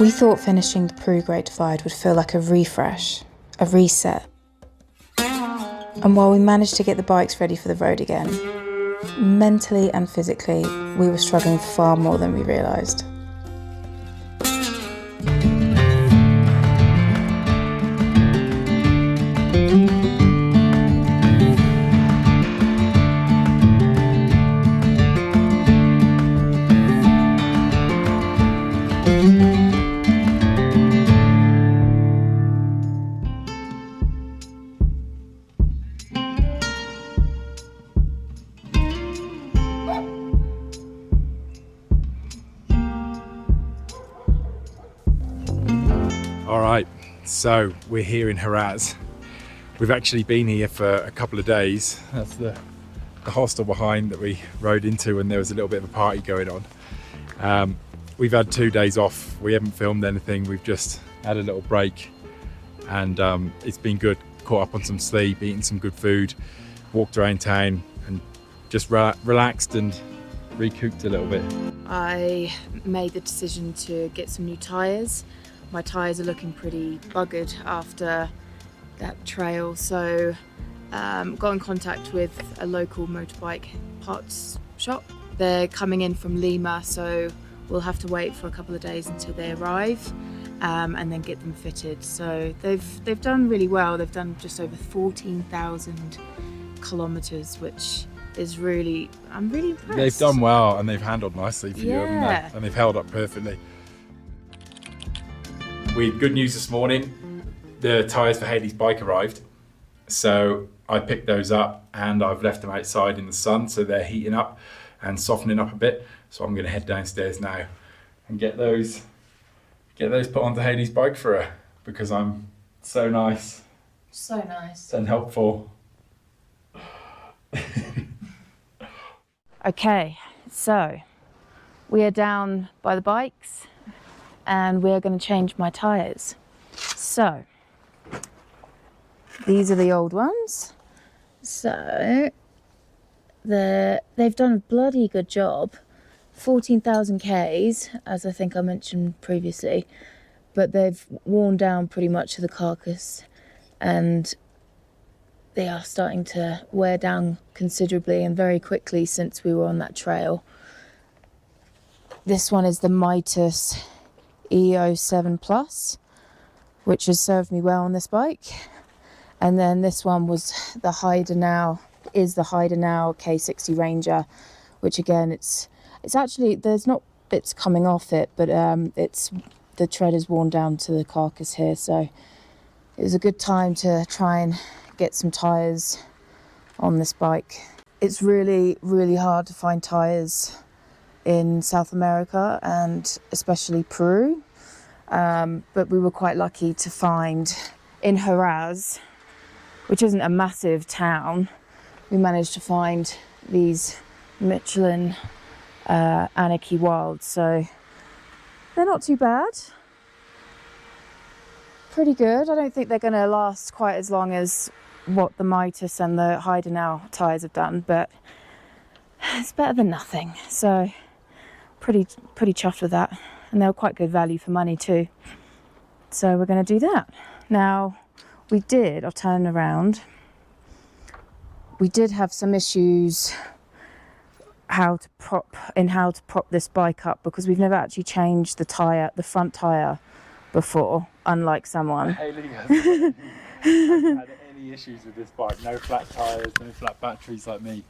We thought finishing the Peru Great Divide would feel like a refresh, a reset. And while we managed to get the bikes ready for the road again, mentally and physically, we were struggling far more than we realised. All right, so we're here in Huaraz. We've actually been here for a couple of days. That's the hostel behind that we rode into, and there was a little bit of a party going on. We've had 2 days off. We haven't filmed anything. We've just had a little break, and it's been good. Caught up on some sleep, eaten some good food, walked around town, and just relaxed and recouped a little bit. I made the decision to get some new tyres. My tyres are looking pretty buggered after that trail, so got in contact with a local motorbike parts shop. They're coming in from Lima, so we'll have to wait for a couple of days until they arrive and then get them fitted. So they've done really well. They've done just over 14,000 kilometers, which is really, I'm really impressed. They've done well, and they've handled nicely for you, haven't they? And they've held up perfectly. We had good news this morning. The tyres for Haley's bike arrived. So I picked those up and I've left them outside in the sun, so they're heating up and softening up a bit. So I'm going to head downstairs now and get those put onto Haley's bike for her, because I'm so nice. So nice. And helpful. Okay, so we are down by the bikes and we're going to change my tyres. So these are the old ones. So they've done a bloody good job. 14,000 Ks, as I think I mentioned previously, but they've worn down pretty much to the carcass, and they are starting to wear down considerably and very quickly since we were on that trail. This one is the Mitas EO7 Plus, which has served me well on this bike. And then this one was the Huánuco K60 Ranger, which again, it's actually, there's not bits coming off it, but the tread is worn down to the carcass here. So it was a good time to try and get some tyres on this bike. It's really, really hard to find tyres in South America, and especially Peru. But we were quite lucky to find in Huaraz, which isn't a massive town, we managed to find these Michelin Anarchy Wilds. So they're not too bad. Pretty good. I don't think they're going to last quite as long as what the Mitas and the Huánuco tyres have done, but it's better than nothing. So pretty chuffed with that, and they were quite good value for money too. So we're going to do that. Now I'll turn around. We did have some issues how to prop this bike up, because we've never actually changed the front tyre before, unlike someone. Haley hasn't had any issues with this bike. No flat tyres, no flat batteries like me.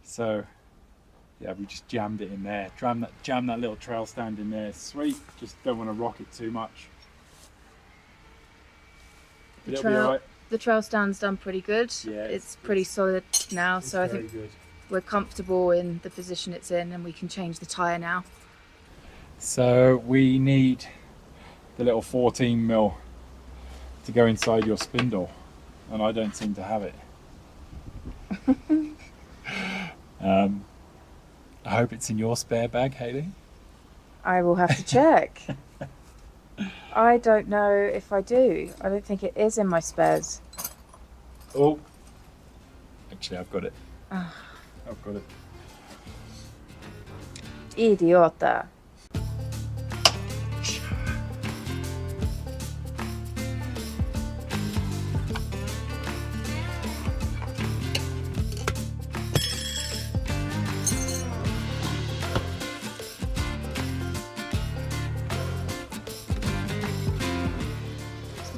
So yeah, we just jammed it in there. Jam that little trail stand in there. Sweet. Just don't want to rock it too much. But it'll be all right. The trail stand's done pretty good. Yeah, it's pretty solid now, so I think good. we're comfortable in the position it's in, and we can change the tyre now. So we need the little 14mm to go inside your spindle, and I don't seem to have it. I hope it's in your spare bag, Haley. I will have to check. I don't know if I do. I don't think it is in my spares. Oh, actually I've got it. Oh. I've got it. Idiota.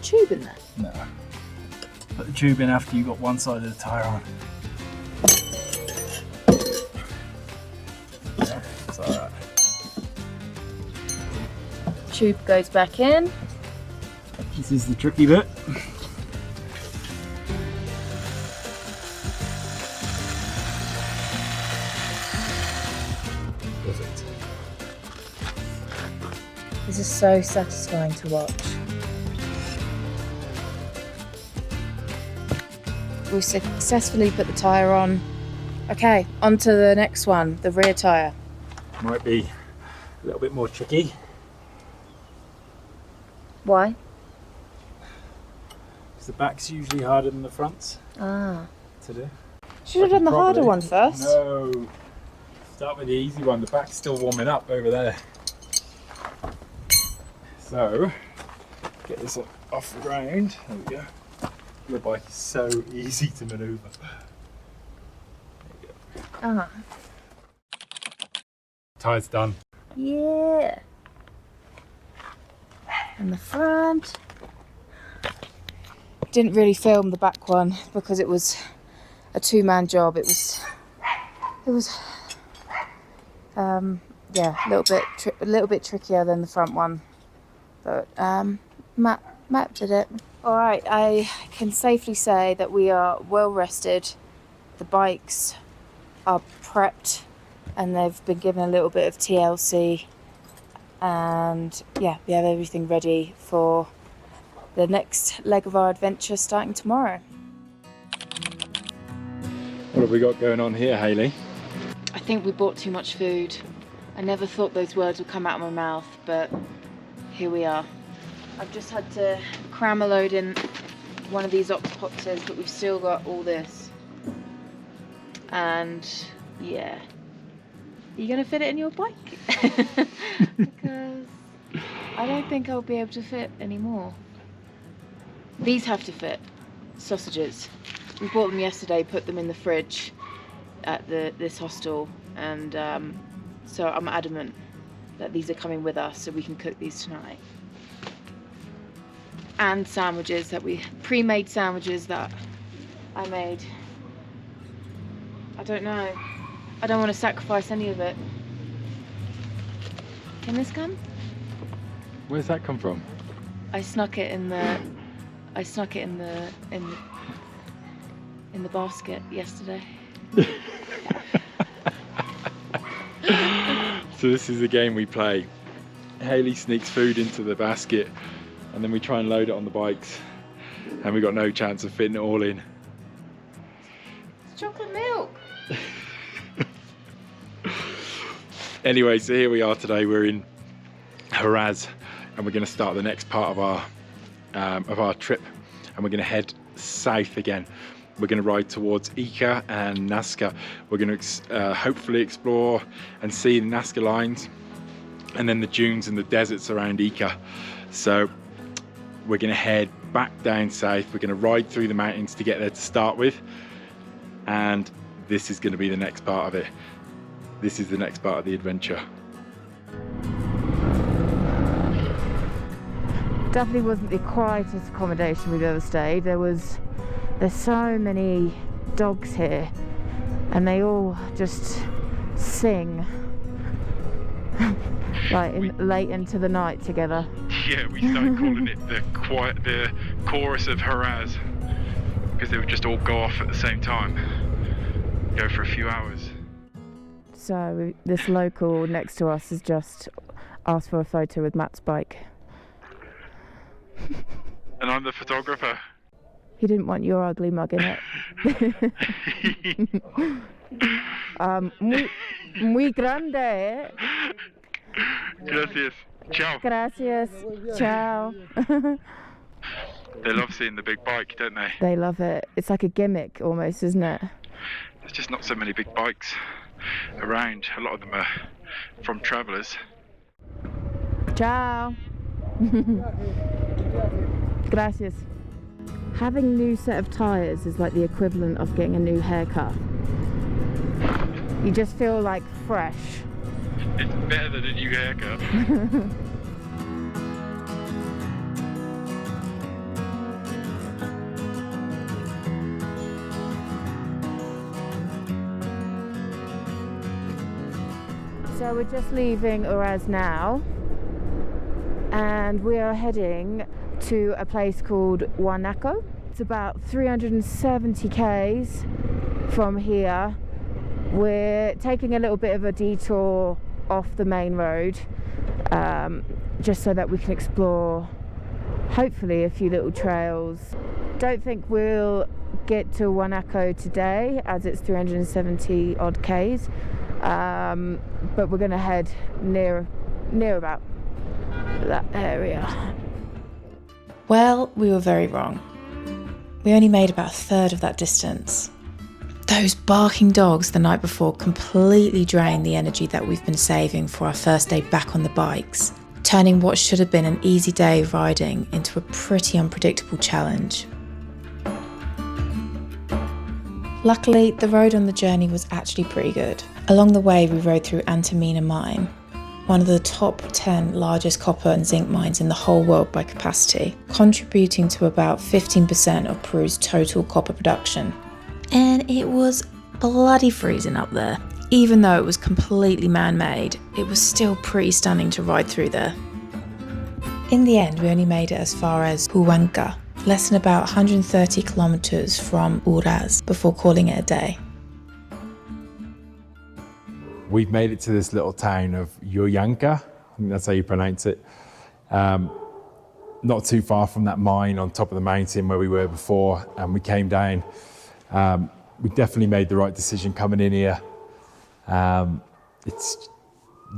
tube in there? No. Put the tube in after you got one side of the tyre on. Yeah, it's alright. Tube goes back in. This is the tricky bit. Perfect. This is so satisfying to watch. We successfully put the tyre on. Okay, on to the next one, the rear tyre. Might be a little bit more tricky. Why? Because the back's usually harder than the fronts Ah. to do. Should have done the harder one first. No. Start with the easy one. The back's still warming up over there. So, get this off the ground. There we go. The bike is so easy to manoeuvre. There you go. Ah. Tyre's done. Yeah. And the front. Didn't really film the back one because it was a two-man job. It was yeah, a little bit trickier than the front one, but Matt did it. All right, I can safely say that we are well rested. The bikes are prepped and they've been given a little bit of TLC, and yeah, we have everything ready for the next leg of our adventure starting tomorrow. What have we got going on here, Hayley? I think we bought too much food. I never thought those words would come out of my mouth, but here we are. I've just had to cram a load in one of these ox boxes, but we've still got all this. And yeah, are you gonna fit it in your bike? Because I don't think I'll be able to fit anymore. These have to fit. Sausages. We bought them yesterday, put them in the fridge at this hostel, and so I'm adamant that these are coming with us so we can cook these tonight. And sandwiches pre-made sandwiches that I made. I don't know. I don't want to sacrifice any of it. Can this come? Where's that come from? I snuck it in the basket yesterday. So this is the game we play. Hayley sneaks food into the basket and then we try and load it on the bikes, and we got no chance of fitting it all in. It's chocolate milk. Anyway, so here we are today. We're in Huaraz and we're going to start the next part of our trip, and we're going to head south again. We're going to ride towards Ica and Nazca. We're going to hopefully explore and see the Nazca lines and then the dunes and the deserts around Ica. So we're going to head back down south. We're going to ride through the mountains to get there to start with, and this is going to be the next part of it. This is the next part of the adventure. Definitely wasn't the quietest accommodation we've ever stayed. There's so many dogs here and they all just sing like late into the night together. Yeah, we started calling it the chorus of Huaraz because they would just all go off at the same time, go for a few hours. So this local next to us has just asked for a photo with Matt's bike. And I'm the photographer. He didn't want your ugly mug in it. Muy grande. Gracias. Ciao. Gracias. Ciao. They love seeing the big bike, don't they? They love it. It's like a gimmick almost, isn't it? There's just not so many big bikes around. A lot of them are from travellers. Ciao. Gracias. Having a new set of tyres is like the equivalent of getting a new haircut. You just feel like fresh. It's better than a new haircut. So we're just leaving Huaraz now, and we are heading to a place called Huánuco. It's about 370 k's from here. We're taking a little bit of a detour off the main road, just so that we can explore hopefully a few little trails. Don't think we'll get to Huánuco today as it's 370 odd k's, but we're going to head near about that area. Well, we were very wrong. We only made about a third of that distance. Those barking dogs the night before completely drained the energy that we've been saving for our first day back on the bikes, turning what should have been an easy day of riding into a pretty unpredictable challenge. Luckily, the road on the journey was actually pretty good. Along the way, we rode through Andean mine, one of the top 10 largest copper and zinc mines in the whole world by capacity, contributing to about 15% of Peru's total copper production. And it was bloody freezing up there. Even though it was completely man-made, it was still pretty stunning to ride through there. In the end, we only made it as far as Huánuco, less than about 130 kilometers from Huaraz, before calling it a day. We've made it to this little town of Huánuco, I think that's how you pronounce it. Not too far from that mine on top of the mountain where we were before, and we came down. We definitely made the right decision coming in here. It's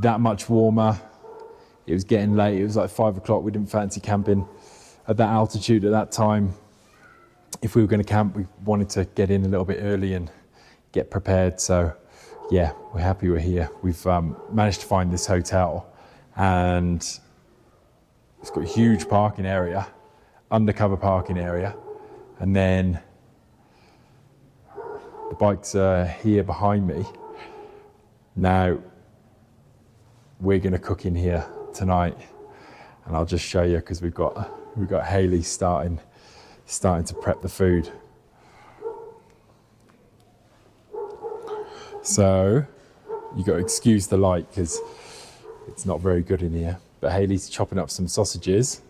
that much warmer. It was getting late, it was like 5 o'clock. We didn't fancy camping at that altitude at that time. If we were going to camp, we wanted to get in a little bit early and get prepared. So yeah, we're happy we're here. We've managed to find this hotel, and it's got a huge parking area, undercover parking area, and then the bikes are here behind me. Now, we're going to cook in here tonight, and I'll just show you because we've got Hayley starting to prep the food. So you got to excuse the light because it's not very good in here. But Hayley's chopping up some sausages,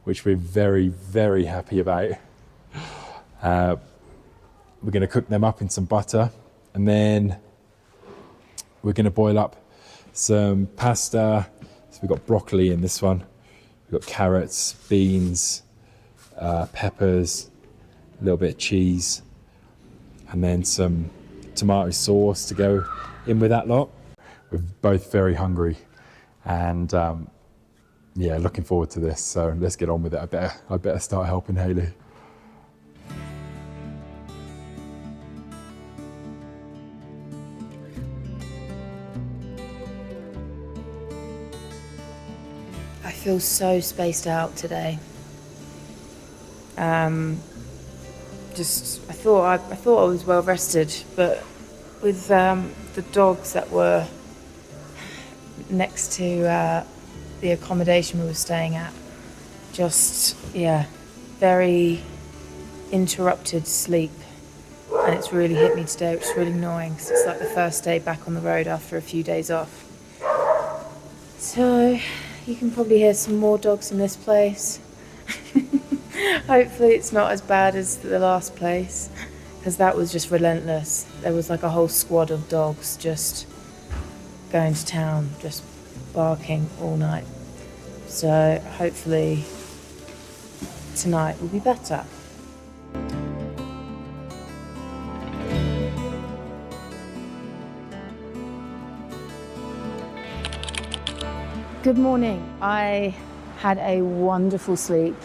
which we're very, very happy about. We're going to cook them up in some butter, and then we're going to boil up some pasta. So we've got broccoli in this one. We've got carrots, beans, peppers, a little bit of cheese, and then some tomato sauce to go in with that lot. We're both very hungry, and yeah, looking forward to this. So let's get on with it. I better start helping Hayley. I feel so spaced out today. I thought I was well rested, but with the dogs that were next to the accommodation we were staying at, very interrupted sleep, and it's really hit me today, which is really annoying because it's like the first day back on the road after a few days off. So you can probably hear some more dogs in this place. Hopefully it's not as bad as the last place, because that was just relentless. There was like a whole squad of dogs just going to town, just barking all night. So hopefully tonight will be better. Good morning. I had a wonderful sleep.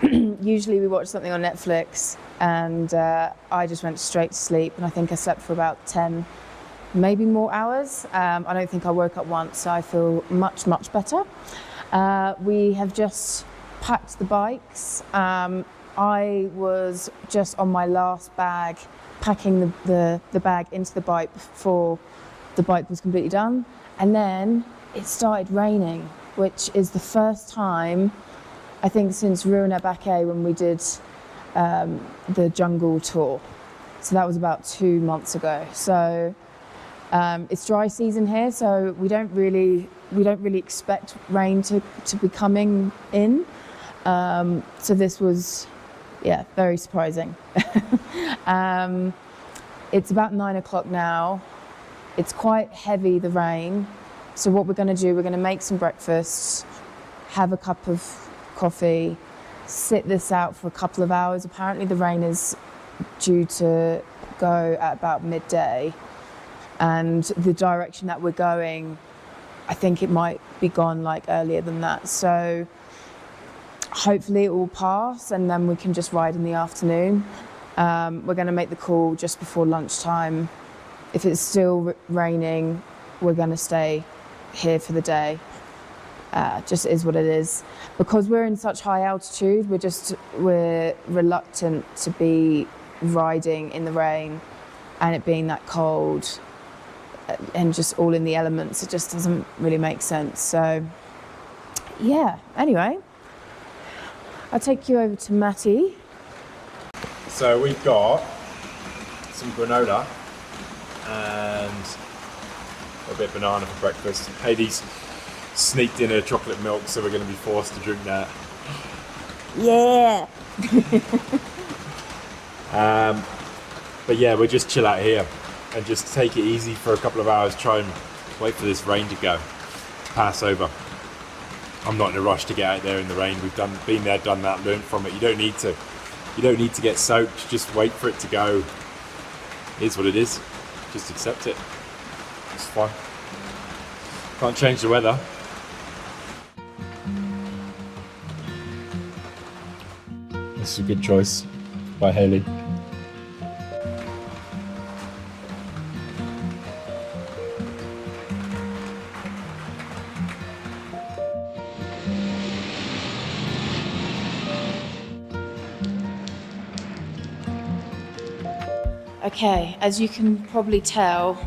Usually we watch something on Netflix, and I just went straight to sleep, and I think I slept for about 10, maybe more hours. I don't think I woke up once, so I feel much, much better. We have just packed the bikes. I was just on my last bag, packing the bag into the bike before the bike was completely done, and then it started raining, which is the first time, I think, since Huánuco when we did the jungle tour. So that was about 2 months ago. So It's dry season here, so we don't really expect rain to be coming in. So this was, very surprising. It's about 9 o'clock now. It's quite heavy, the rain. So what we're going to do, we're going to make some breakfast, have a cup of coffee, sit this out for a couple of hours. Apparently the rain is due to go at about midday. And the direction that we're going, I think it might be gone like earlier than that. So hopefully it will pass and then we can just ride in the afternoon. We're going to make the call just before lunchtime. If it's still raining, we're going to stay here for the day. Just is what it is. Because we're in such high altitude, we're reluctant to be riding in the rain and it being that cold and just all in the elements. It just doesn't really make sense. So yeah, anyway, I'll take you over to Matty. So we've got some granola and a bit of banana for breakfast. Haley's sneaked in her chocolate milk, so we're going to be forced to drink that. Yeah. But yeah, we'll just chill out here and just take it easy for a couple of hours, try and wait for this rain to go, pass over. I'm not in a rush to get out there in the rain. We've been there, done that, learned from it. You don't need to get soaked, just wait for it to go. It is what it is. Just accept it. It's fine. Can't change the weather. This is a good choice by Haley. Okay, as you can probably tell,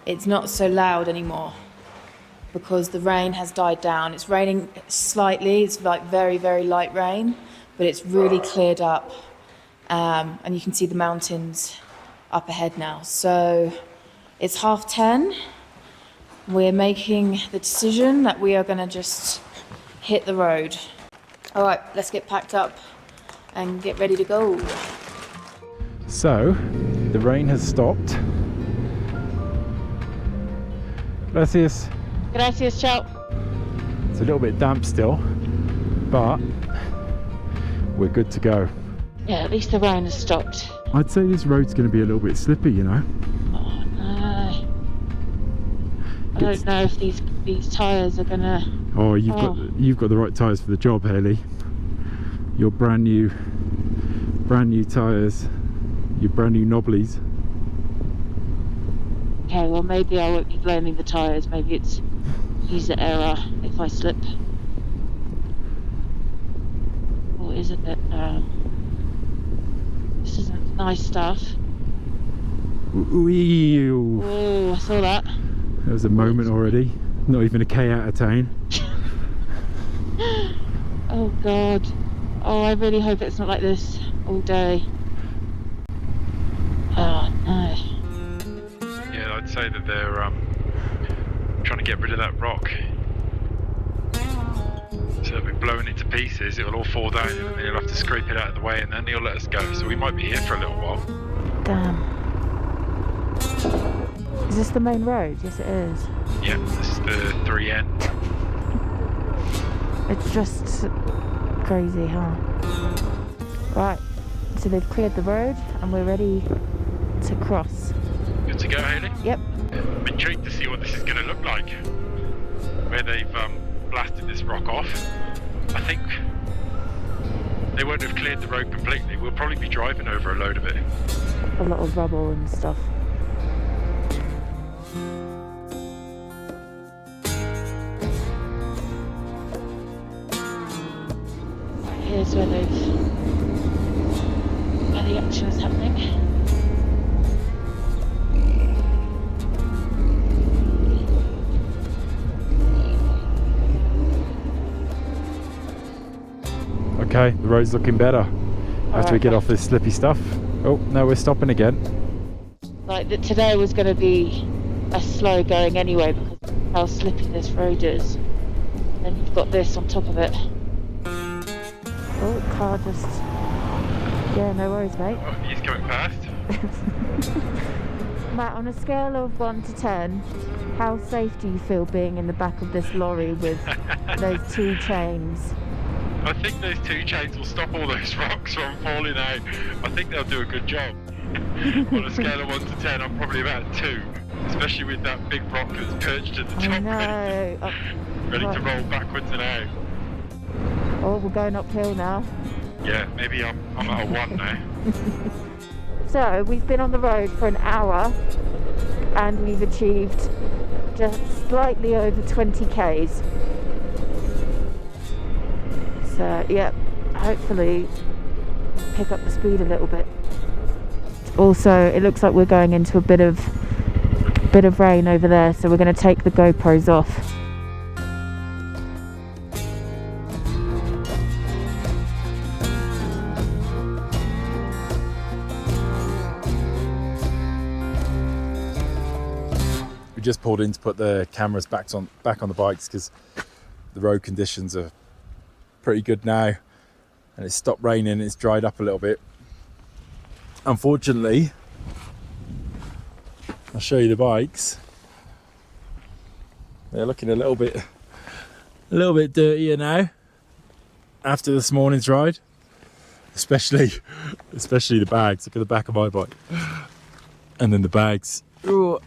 it's not so loud anymore because the rain has died down. It's raining slightly, it's like very, very light rain, but it's really cleared up. And you can see the mountains up ahead now. So it's 10:30. We're making the decision that we are gonna just hit the road. All right, let's get packed up and get ready to go. So, the rain has stopped. Gracias. Gracias, ciao. It's a little bit damp still, but we're good to go. Yeah, at least the rain has stopped. I'd say this road's going to be a little bit slippy, you know. Oh no. I don't know if these tyres are gonna... Oh, you've got the right tyres for the job, Haley. Your brand new tyres. Your brand new knobblies. Okay, well maybe I won't be blaming the tyres. Maybe it's user error if I slip. Or is it that this isn't nice stuff? Ooh. Oh, I saw that. There was a moment already. Not even a K out of town. Oh god. Oh, I really hope it's not like this all day. Oh no. Yeah, I'd say that they're trying to get rid of that rock. So they'll be blowing it to pieces, it will all fall down and then you'll have to scrape it out of the way and then he'll let us go. So we might be here for a little while. Damn. Is this the main road? Yes, it is. Yeah, this is the 3N. It's just crazy, huh? Right, so they've cleared the road and we're ready to cross. Good to go, Haley? Yep. I'm intrigued to see what this is going to look like. Where they've blasted this rock off. I think they won't have cleared the road completely. We'll probably be driving over a load of it. A lot of rubble and stuff. Here's where the action is happening. Okay, the road's looking better after we get off this slippy stuff. Oh, no, we're stopping again. Like that today was going to be slow going anyway because of how slippy this road is. Then you've got this on top of it. Oh, car just... Yeah, no worries, mate. Oh, he's coming past. Matt, on a scale of 1 to 10, how safe do you feel being in the back of this lorry with those 2 chains? I think those 2 chains will stop all those rocks from falling out. I think they'll do a good job. On a scale of 1 to 10, I'm probably about 2. Especially with that big rock that's perched at the top, I know. ready to roll backwards and out. Oh, we're going uphill now. Yeah, maybe I'm at a 1 now. So, we've been on the road for an hour and we've achieved just slightly over 20 k's. So, yeah, hopefully pick up the speed a little bit. Also, it looks like we're going into a bit of rain over there, so we're going to take the GoPros off. We just pulled in to put the cameras back on the bikes because the road conditions are pretty good now, and it's stopped raining. It's dried up a little bit. Unfortunately, I'll show you the bikes. They're looking a little bit dirtier now after this morning's ride, especially the bags. Look at the back of my bike, and then the bags. Ooh.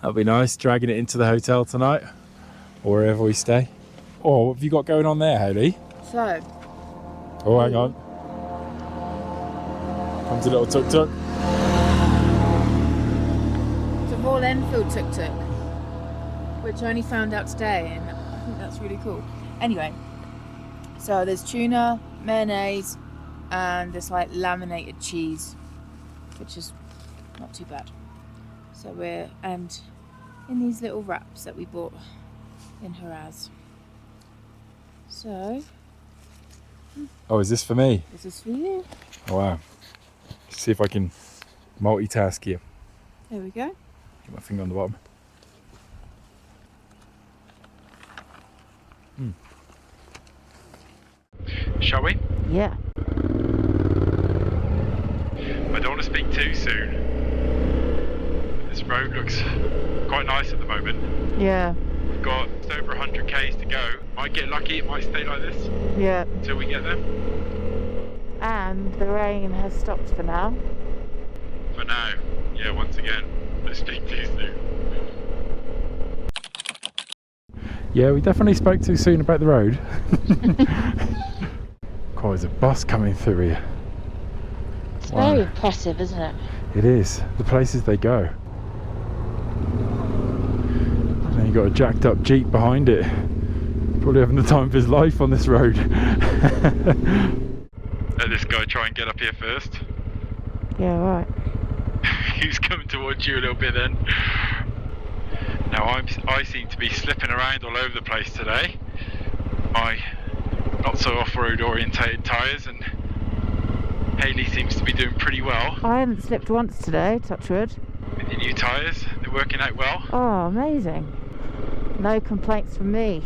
That'll be nice, dragging it into the hotel tonight, or wherever we stay. Oh, what have you got going on there, Hayley? So, Oh, hang on. Comes a little tuk-tuk. it's a Royal Enfield tuk-tuk, which I only found out today, and I think that's really cool. Anyway, so there's tuna, mayonnaise, and this like laminated cheese, which is not too bad. So and in these little wraps that we bought in Huaraz. So, Oh, is this for me? this is for you. Oh, wow. Let's see if I can multitask here. There we go. Get my finger on the bottom. Shall we? Yeah. I don't want to speak too soon. This road looks quite nice at the moment. Yeah. We've got just over 100 k's to go. Might get lucky, it might stay like this Yeah. until we get there. And the rain has stopped for now. For now, yeah, once again, let's speak too soon. Yeah, we definitely spoke too soon about the road. God, there's a bus coming through here. It's Wow. very impressive, isn't it? It is, the places they go. And then you've got a jacked up Jeep behind it. Probably having the time of his life on this road. Let this guy try and get up here first. Yeah, right. He's coming towards you a little bit then. Now I seem to be slipping around all over the place today. My not so off-road orientated tyres, and Hayley seems to be doing pretty well. I haven't slipped once today, touch wood. With your new tyres, they're working out well. Oh, amazing. No complaints from me.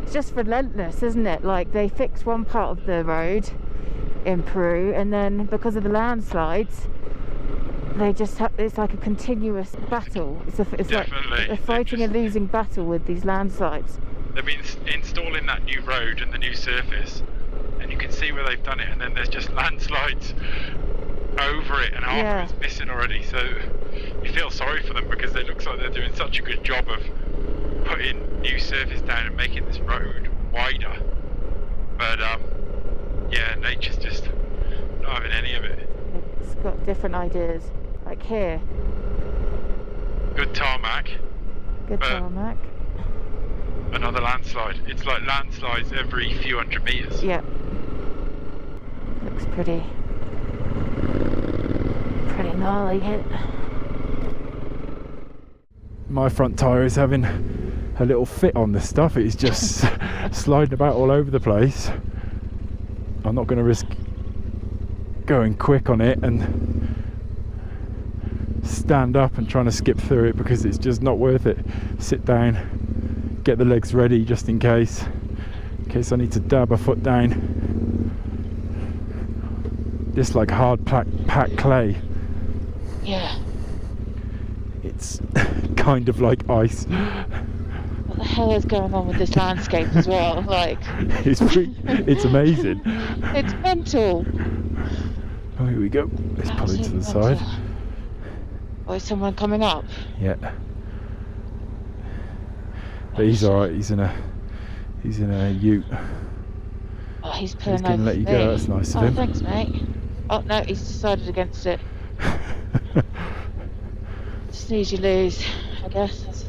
It's just relentless, isn't it? Like, they fix one part of the road in Peru, and then because of the landslides, they just have, it's like a continuous battle. It's Definitely. like they're fighting a losing battle with these landslides. They've been installing that new road and the new surface, and you can see where they've done it, and then there's just landslides over it, and half of it's missing already. So you feel sorry for them because it looks like they're doing such a good job of putting new surface down and making this road wider. But yeah, nature's just not having any of it. It's got different ideas. Like here, Good tarmac, good tarmac. another landslide. It's like landslides every few hundred meters. Yeah. Looks pretty gnarly here. My front tyre is having a little fit on this stuff. It's just sliding about all over the place. I'm not going to risk going quick on it and stand up and trying to skip through it because it's just not worth it. Sit down, get the legs ready just in case I need to dab a foot down. This like hard packed clay. Yeah. It's kind of like ice. What the hell is going on with this landscape as well? Like, it's amazing. it's mental. Oh, here we go. Let's pull into the Absolutely side. mental. Oh, is someone coming up? Yeah. But he's alright, he's in a ute. Oh, he's He's pulling gonna over let you for go, me. that's nice of Oh, him. thanks, mate. Oh, no, he's decided against it. Snooze you lose, I guess. That's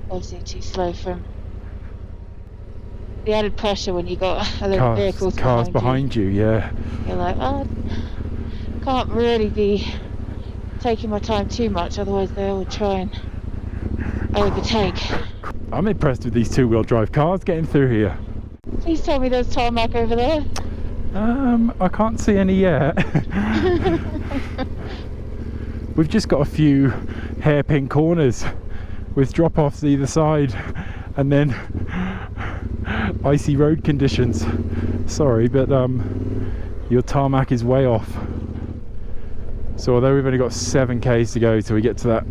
obviously too slow for him. The added pressure when you got a little vehicle Cars behind you, yeah. You're like, oh, can't really be taking my time too much, otherwise they will try and overtake. I'm impressed with these two-wheel drive cars getting through here. Please tell me there's tarmac over there. I can't see any yet. We've just got a few hairpin corners with drop-offs either side and then icy road conditions. Sorry, but your tarmac is way off. So although we've only got 7 k's to go till we get to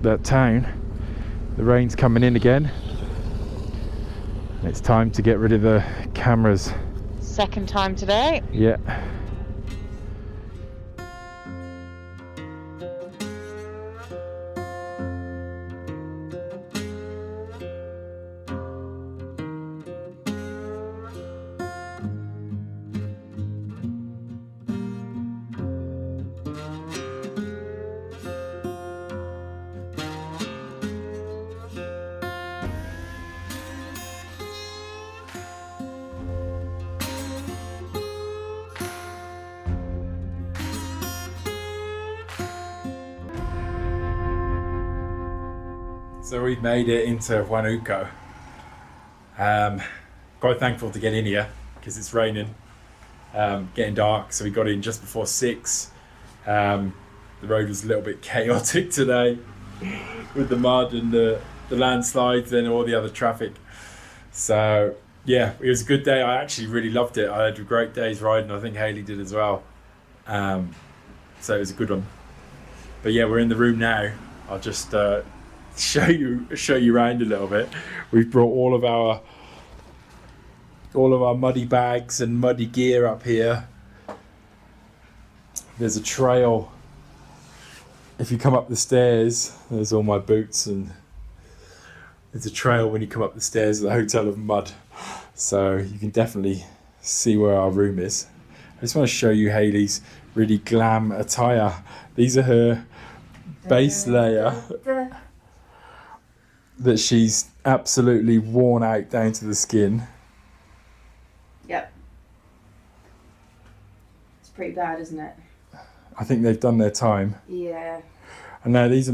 that town, the rain's coming in again. It's time to get rid of the cameras. Second time today. Yeah. So we've made it into Huánuco. Quite thankful to get in here because it's raining, getting dark. So we got in just before 6. The road was a little bit chaotic today with the mud and the landslides and all the other traffic. So yeah, it was a good day. I actually really loved it. I had a great day's riding. I think Hayley did as well. So it was a good one. But yeah, we're in the room now. I'll just show you around a little bit. We've brought all of our muddy bags and muddy gear up here. There's a trail. If you come up the stairs, there's all my boots, and there's a trail when you come up the stairs of the hotel of mud. So you can definitely see where our room is. I just want to show you Hayley's really glam attire. These are her base layer that she's absolutely worn out down to the skin. Yep. It's pretty bad, isn't it? I think they've done their time. Yeah. And now these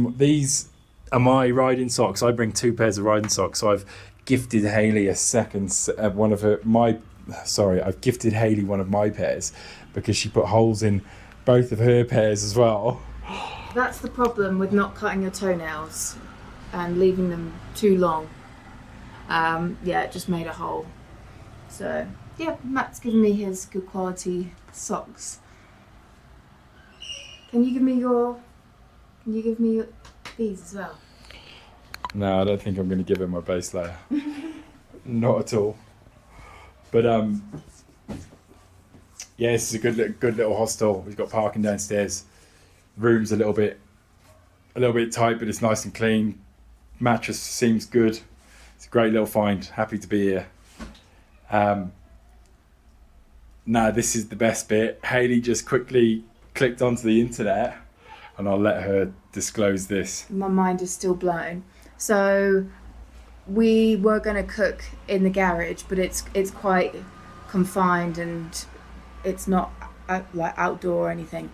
are my riding socks. I bring 2 pairs of riding socks. So I've gifted Hayley I've gifted Hayley one of my pairs because she put holes in both of her pairs as well. That's the problem with not cutting your toenails and leaving them too long. Yeah, it just made a hole. So yeah, Matt's given me his good quality socks. Can you give me these as well? No, I don't think I'm going to give her my base layer. Not at all. But yeah, this is a good little hostel. We've got parking downstairs. Room's a little bit tight, but it's nice and clean. Mattress seems good. It's a great little find. Happy to be here. Now this is the best bit. Hayley just quickly clicked onto the internet, and I'll let her disclose this. My mind is still blown. So we were going to cook in the garage, but it's quite confined and it's not like outdoor or anything.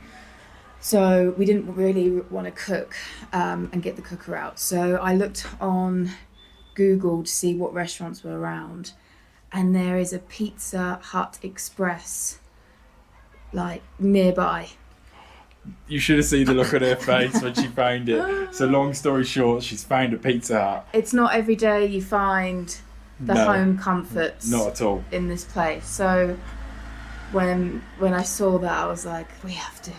So we didn't really want to cook and get the cooker out. So I looked on Google to see what restaurants were around, and there is a Pizza Hut Express like nearby. You should have seen the look on her face when she found it. So long story short, she's found a Pizza Hut. It's not every day you find the home comforts not at all in this place. So when I saw that, I was like, we have to.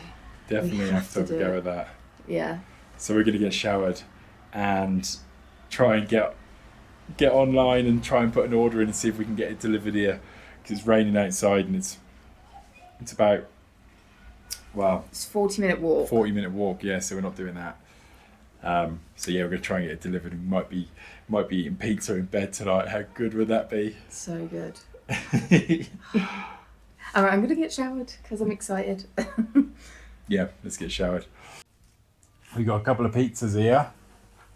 Definitely have to have a go at that. Yeah. So we're going to get showered and try and get online and try and put an order in and see if we can get it delivered here, because it's raining outside and it's about, well, It's a 40-minute walk. 40-minute walk, yeah, so we're not doing that. So yeah, we're going to try and get it delivered. We might be eating pizza in bed tonight. How good would that be? So good. All right, I'm going to get showered because I'm excited. Yeah, let's get showered. We got a couple of pizzas here.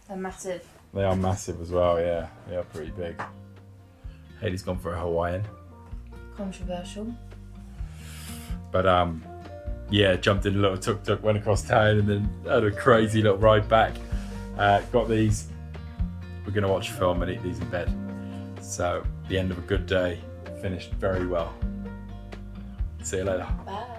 They're massive. They are massive as well, yeah. They are pretty big. Haley's gone for a Hawaiian. Controversial. But yeah, jumped in a little tuk-tuk, went across town and then had a crazy little ride back. Got these. We're going to watch a film and eat these in bed. So the end of a good day, finished very well. See you later. Bye.